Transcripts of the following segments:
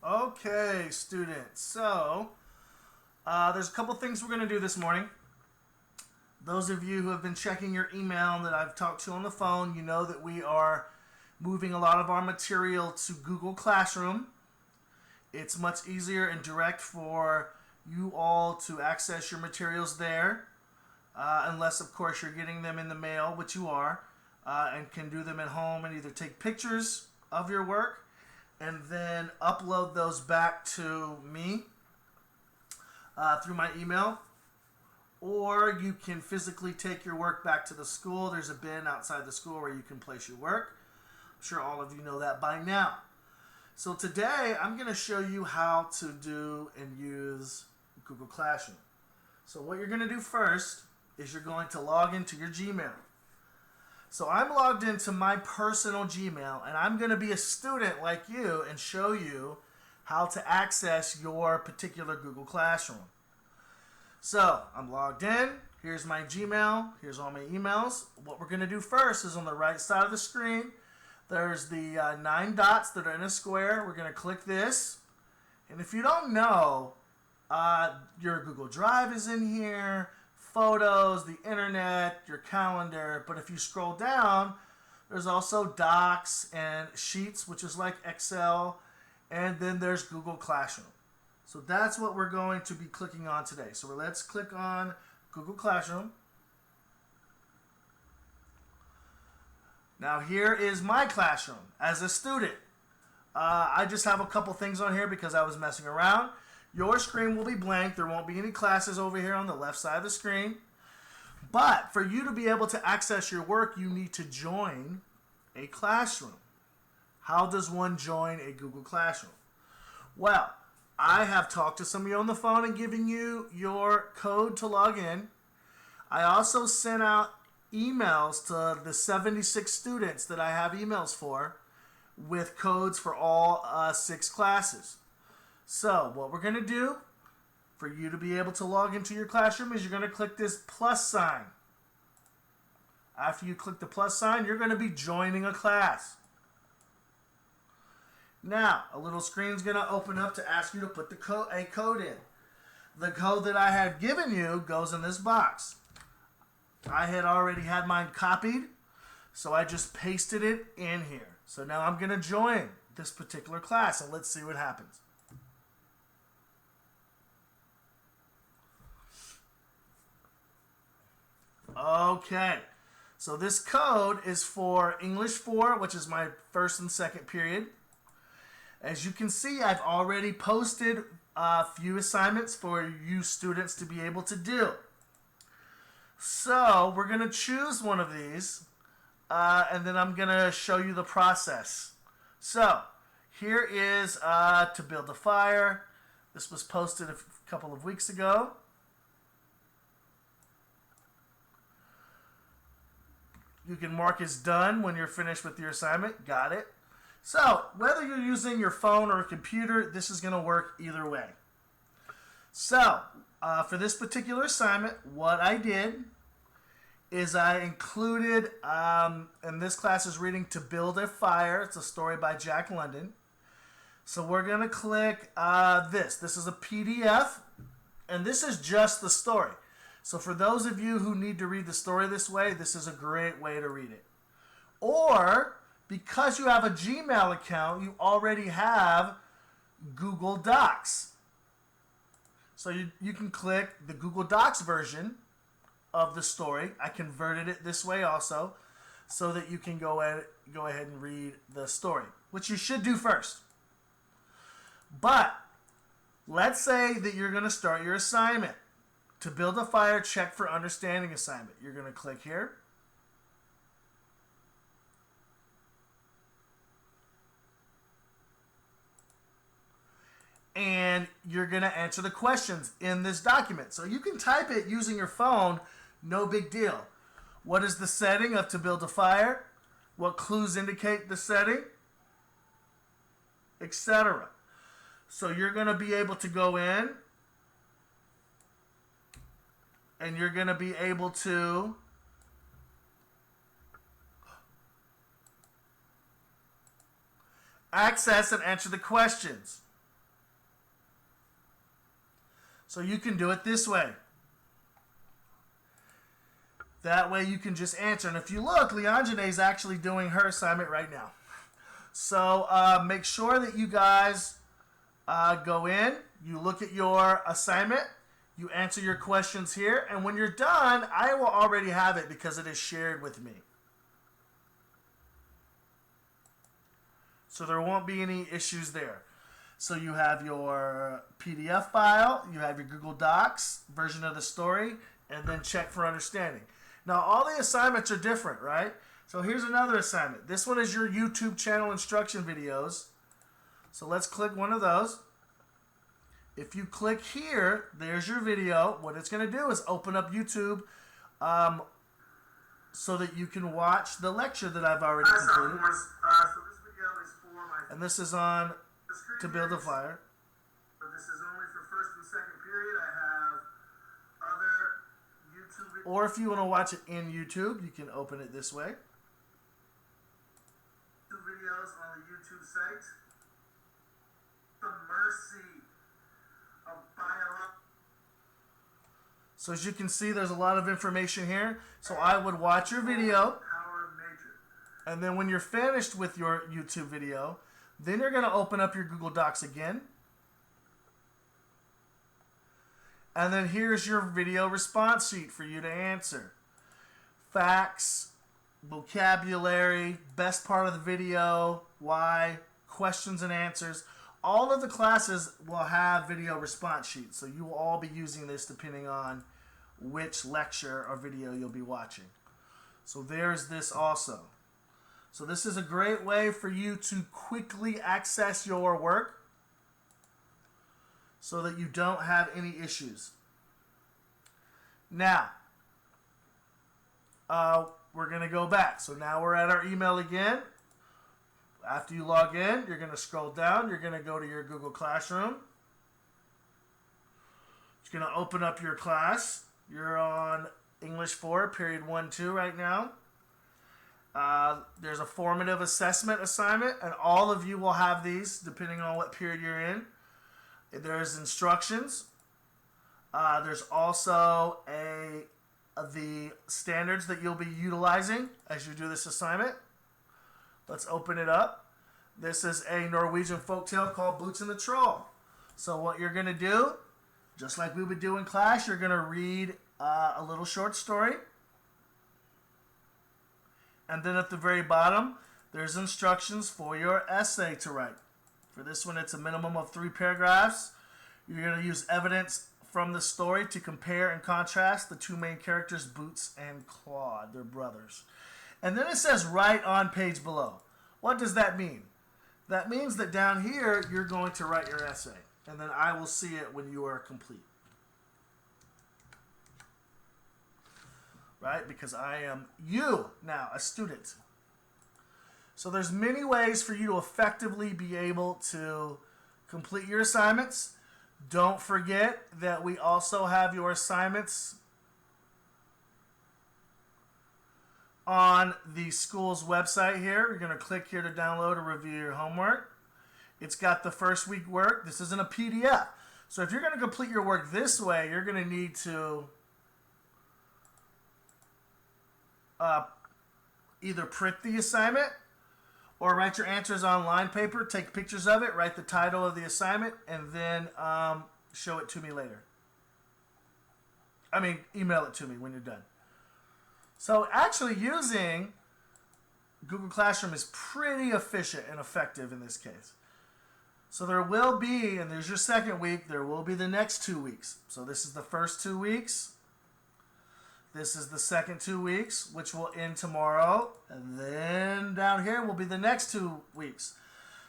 Okay, students. There's a couple things we're going to do this morning. Those of you who have been checking your email that I've talked to on the phone, you know that we are moving a lot of our material to Google Classroom. It's much easier and direct for you all to access your materials there, unless, of course, you're getting them in the mail, which you are, and can do them at home and either take pictures of your work and then upload those back to me through my email. Or you can physically take your work back to the school. There's a bin outside the school where you can place your work. I'm sure all of you know that by now. So today I'm going to show you how to do and use Google Classroom. So what you're going to do first is you're going to log into your Gmail. So I'm logged into my personal Gmail, and I'm going to be a student like you and show you how to access your particular Google Classroom. So I'm logged in. Here's my Gmail. Here's all my emails. What we're going to do first is on the right side of the screen, there's the 9 dots that are in a square. We're going to click this. And if you don't know, your Google Drive is in here, photos, the internet, your calendar. But if you scroll down, there's also Docs and Sheets, which is like Excel. And then there's Google Classroom. So that's what we're going to be clicking on today. So let's click on Google Classroom. Now here is my classroom as a student. I just have a couple things on here because I was messing around. Your screen will be blank. There won't be any classes over here on the left side of the screen. But for you to be able to access your work, you need to join a classroom. How does one join a Google Classroom? Well, I have talked to some of you on the phone and given you your code to log in. I also sent out emails to the 76 students that I have emails for with codes for all 6 classes. So what we're going to do for you to be able to log into your classroom is you're going to click this plus sign. After you click the plus sign, you're going to be joining a class. Now, a little screen is going to open up to ask you to put a code in. The code that I had given you goes in this box. I had already had mine copied, so I just pasted it in here. So now I'm going to join this particular class, and let's see what happens. Okay, so this code is for English 4, which is my first and second period. As you can see, I've already posted a few assignments for you students to be able to do. So we're going to choose one of these, and then I'm going to show you the process. So here is to build a fire. This was posted a couple of weeks ago. You can mark as done when you're finished with your assignment. Got it. So whether you're using your phone or a computer, this is going to work either way. So for this particular assignment, what I did is I included, and this class is reading To Build a Fire. It's a story by Jack London. So we're going to click this. This is a PDF, and this is just the story. So for those of you who need to read the story this way, this is a great way to read it. Or, because you have a Gmail account, you already have Google Docs. So you can click the Google Docs version of the story. I converted it this way also, so that you can go ahead and read the story, which you should do first. But let's say that you're going to start your assignment. To build a fire, check for understanding assignment. You're going to click here. And you're going to answer the questions in this document. So you can type it using your phone, no big deal. What is the setting of to build a fire? What clues indicate the setting? Etc. So you're going to be able to go in and you're going to be able to access and answer the questions. So you can do it this way. That way you can just answer. And if you look, Leonjane is actually doing her assignment right now. So make sure that you guys go in, you look at your assignment, you answer your questions here, and when you're done, I will already have it because it is shared with me. So there won't be any issues there. So you have your PDF file, you have your Google Docs version of the story, and then check for understanding. Now all the assignments are different, right? So here's another assignment. This one is your YouTube channel instruction videos. So let's click one of those. If you click here, there's your video. What it's going to do is open up YouTube so that you can watch the lecture that I've already completed. And this is on To Build a Fire. But this is only for first and second period. I have other YouTube videos. Or if you want to watch it in YouTube, you can open it this way. Videos on the YouTube site. The mercy of biology. So as you can see, there's a lot of information here. So I would watch your video. Power of nature. And then when you're finished with your YouTube video, then you're going to open up your Google Docs again. And then here's your video response sheet for you to answer. Facts, vocabulary, best part of the video, why, questions and answers. All of the classes will have video response sheets. So you will all be using this depending on which lecture or video you'll be watching. So there's this also. So this is a great way for you to quickly access your work so that you don't have any issues. Now, we're going to go back. So now we're at our email again. After you log in, you're going to scroll down. You're going to go to your Google Classroom. It's going to open up your class. You're on English 4, period 1-2 right now. There's a formative assessment assignment, and all of you will have these depending on what period you're in. There's instructions. There's also the standards that you'll be utilizing as you do this assignment. Let's open it up. This is a Norwegian folktale called Boots and the Troll. So what you're going to do, just like we would do in class, you're going to read a little short story. And then at the very bottom, there's instructions for your essay to write. For this one, it's a minimum of 3 paragraphs. You're going to use evidence from the story to compare and contrast the two main characters, Boots and Claude, their brothers. And then it says right on page below. What does that mean? That means that down here, you're going to write your essay. And then I will see it when you are complete. Right? Because I am you now, a student. So there's many ways for you to effectively be able to complete your assignments. Don't forget that we also have your assignments on the school's website here. You're going to click here to download or review your homework. It's got the first week work. This isn't a PDF. So if you're going to complete your work this way, you're going to need to either print the assignment or write your answers on line paper, take pictures of it, write the title of the assignment, and then show it to me later. Email it to me when you're done. So actually using Google Classroom is pretty efficient and effective in this case. So there will be, and there's your second week, there will be the next 2 weeks. So this is the first 2 weeks. This is the second 2 weeks, which will end tomorrow. And then down here will be the next 2 weeks.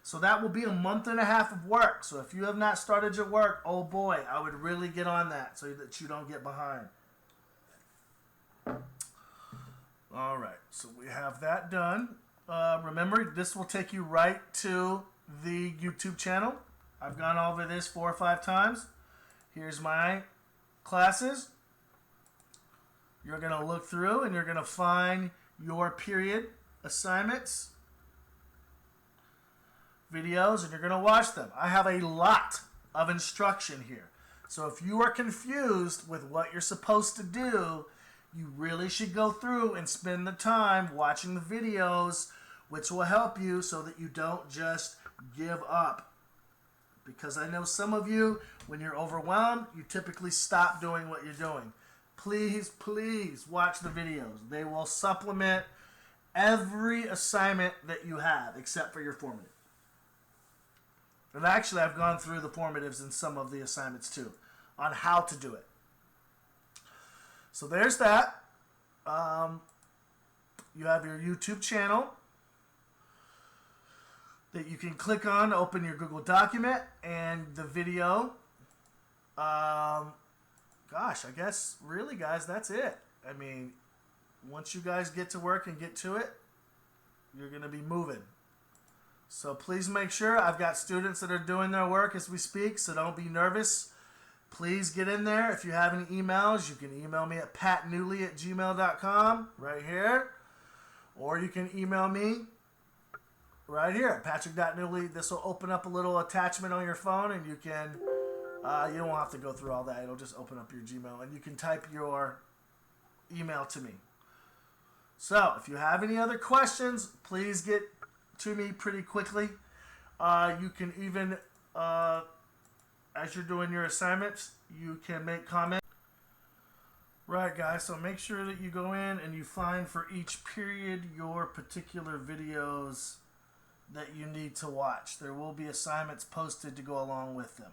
So that will be a month and a half of work. So if you have not started your work, oh boy, I would really get on that so that you don't get behind. All right, so we have that done. Remember, this will take you right to the YouTube channel. I've gone over this 4 or 5 times. Here's my classes. You're going to look through and you're going to find your period assignments, videos, and you're going to watch them. I have a lot of instruction here. So if you are confused with what you're supposed to do, you really should go through and spend the time watching the videos, which will help you so that you don't just give up. Because I know some of you, when you're overwhelmed, you typically stop doing what you're doing. Please, please watch the videos. They will supplement every assignment that you have, except for your formative. And actually, I've gone through the formatives in some of the assignments too, on how to do it. So there's that. You have your YouTube channel that you can click on to open your Google document and the video. Gosh, I guess really, guys, that's it. I mean, once you guys get to work and get to it, you're going to be moving. So please make sure. I've got students that are doing their work as we speak, so don't be nervous. Please get in there. If you have any emails, you can email me at patnewley@gmail.com right here. Or you can email me right here at patrick.newley. This will open up a little attachment on your phone, and you can, you don't have to go through all that. It'll just open up your Gmail, and you can type your email to me. So if you have any other questions, please get to me pretty quickly. You can even, as you're doing your assignments, you can make comments. Right, guys, so make sure that you go in and you find for each period your particular videos that you need to watch. There will be assignments posted to go along with them.